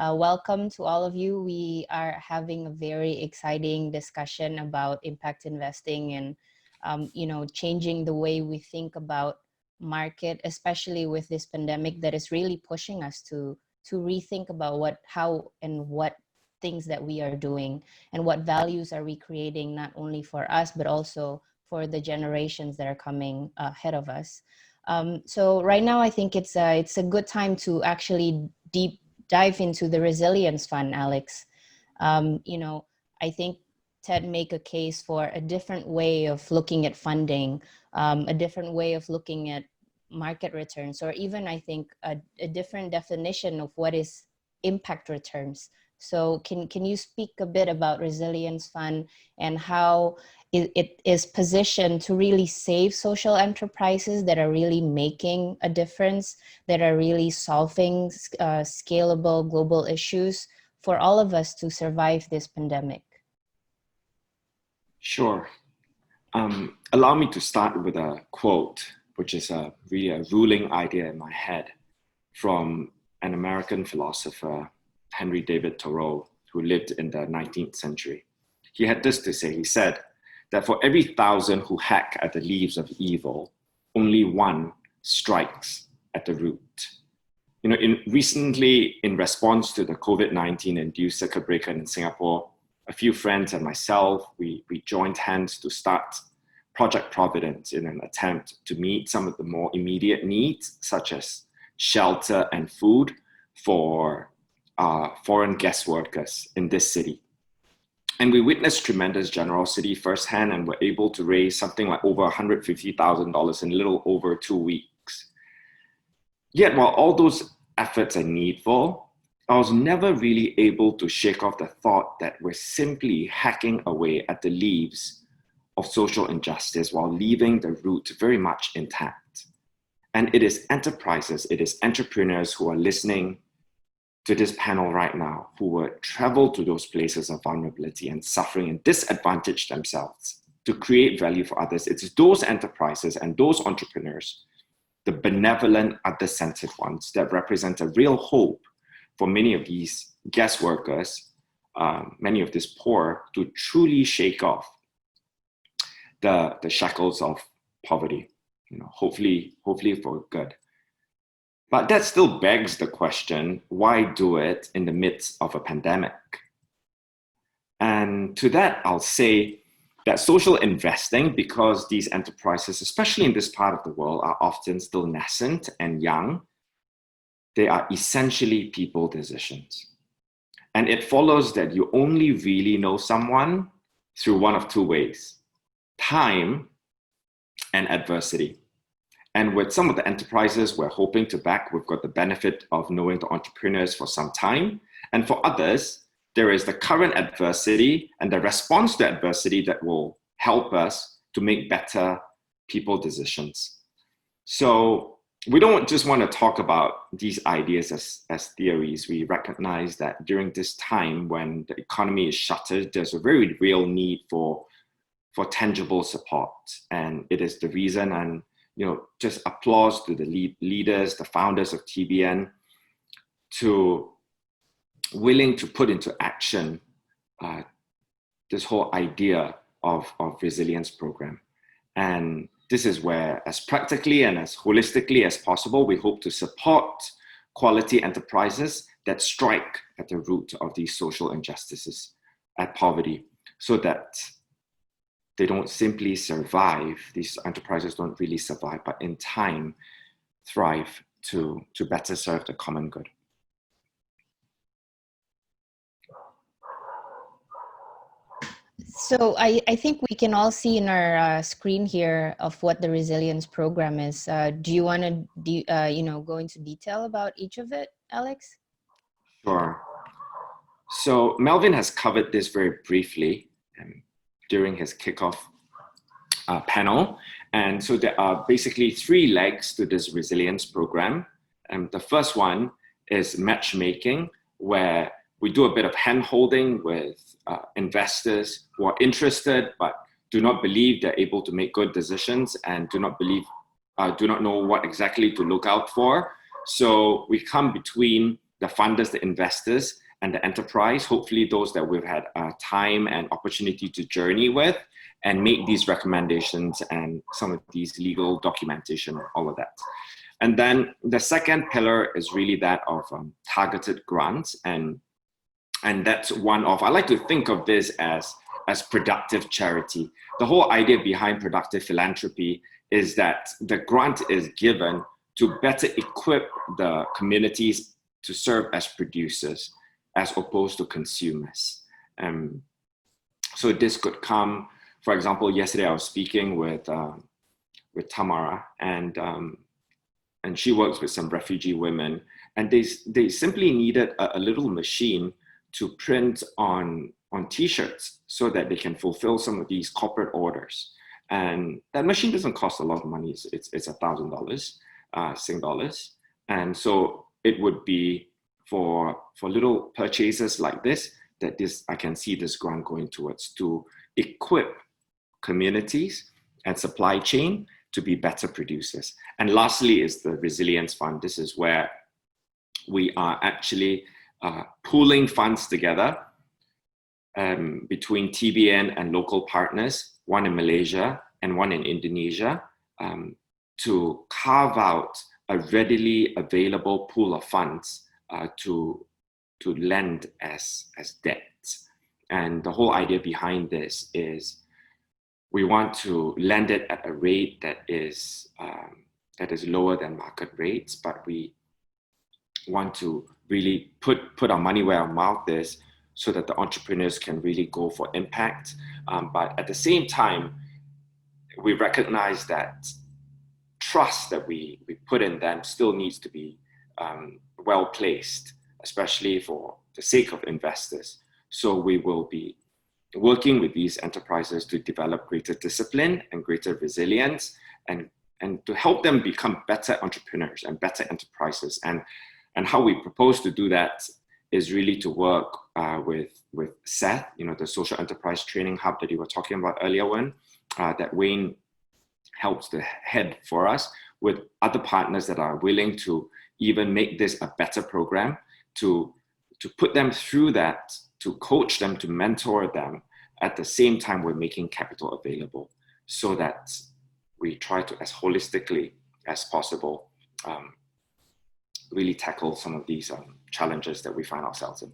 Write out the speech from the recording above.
Welcome to all of you. We are having a very exciting discussion about impact investing and, changing the way we think about market, especially with this pandemic that is really pushing us to rethink about how and what things that we are doing and what values are we creating, not only for us, but also for the generations that are coming ahead of us. So right now, I think it's a good time to actually deep dive into the resilience fund, Alex. I think Ted make a case for a different way of looking at funding, a different way of looking at market returns, or even I think a different definition of what is impact returns. So can you speak a bit about resilience fund and how it is positioned to really save social enterprises that are really making a difference, that are really solving scalable global issues for all of us to survive this pandemic? Sure. Allow me to start with a quote, which is really a ruling idea in my head from an American philosopher, Henry David Thoreau, who lived in the 19th century. He had this to say. He said that for every 1,000 who hack at the leaves of evil, only one strikes at the root. Recently, in response to the COVID-19 induced circuit breaker in Singapore, a few friends and myself, we joined hands to start Project Providence in an attempt to meet some of the more immediate needs, such as shelter and food for foreign guest workers in this city. And we witnessed tremendous generosity firsthand and were able to raise something like over $150,000 in a little over 2 weeks. Yet while all those efforts are needful, I was never really able to shake off the thought that we're simply hacking away at the leaves of social injustice while leaving the root very much intact. And it is enterprises, it is entrepreneurs who are listening to this panel right now who would travel to those places of vulnerability and suffering and disadvantage themselves to create value for others. It's those enterprises and those entrepreneurs, the benevolent, other-centered ones, that represent a real hope for many of these guest workers, many of this poor, to truly shake off the shackles of poverty, hopefully for good. But that still begs the question, why do it in the midst of a pandemic? And to that, I'll say that social investing, because these enterprises, especially in this part of the world, are often still nascent and young, they are essentially people decisions. And it follows that you only really know someone through one of two ways: time and adversity. And with some of the enterprises we're hoping to back, we've got the benefit of knowing the entrepreneurs for some time. And for others, there is the current adversity and the response to adversity that will help us to make better people decisions. So we don't just want to talk about these ideas as theories. We recognize that during this time when the economy is shuttered, there's a very real need for tangible support. And it is the reason, and just applause to the leaders, the founders of TBN, to willing to put into action this whole idea of resilience program. And this is where, as practically and as holistically as possible, we hope to support quality enterprises that strike at the root of these social injustices, at poverty, so that they don't simply survive. These enterprises don't really survive, but in time thrive to better serve the common good. So I think we can all see in our screen here of what the resilience program is. Do you want to go into detail about each of it, Alex? Sure. So Melvin has covered this very briefly during his kickoff panel. And so there are basically 3 legs to this resilience program. And the first one is matchmaking, where we do a bit of hand-holding with investors who are interested but do not believe they're able to make good decisions and do not know what exactly to look out for. So we come between the funders, the investors, and the enterprise, hopefully those that we've had time and opportunity to journey with, and make these recommendations and some of these legal documentation, all of that. And then the second pillar is really that of targeted grants. And that's one of, I like to think of this as productive charity. The whole idea behind productive philanthropy is that the grant is given to better equip the communities to serve as producers as opposed to consumers. So this could come, for example, yesterday I was speaking with Tamara, and she works with some refugee women, and they simply needed a little machine to print on t-shirts so that they can fulfill some of these corporate orders. And that machine doesn't cost a lot of money. It's $1,000 Sing dollars. And so it would be for little purchases like this, that I can see this grant going towards, to equip communities and supply chain to be better producers. And lastly is the Resilience Fund. This is where we are actually pooling funds together between TBN and local partners, one in Malaysia and one in Indonesia, to carve out a readily available pool of funds to lend as debt. And the whole idea behind this is we want to lend it at a rate that is lower than market rates, but we want to really put our money where our mouth is so that the entrepreneurs can really go for impact. But at the same time, we recognize that trust that we put in them still needs to be well placed, especially for the sake of investors. So we will be working with these enterprises to develop greater discipline and greater resilience, and to help them become better entrepreneurs and better enterprises. And how we propose to do that is really to work with Seth, the social enterprise training hub that you were talking about earlier, that Wayne helps to head for us, with other partners that are willing to even make this a better program, to put them through that, to coach them, to mentor them. At the same time, we're making capital available so that we try to, as holistically as possible, really tackle some of these challenges that we find ourselves in.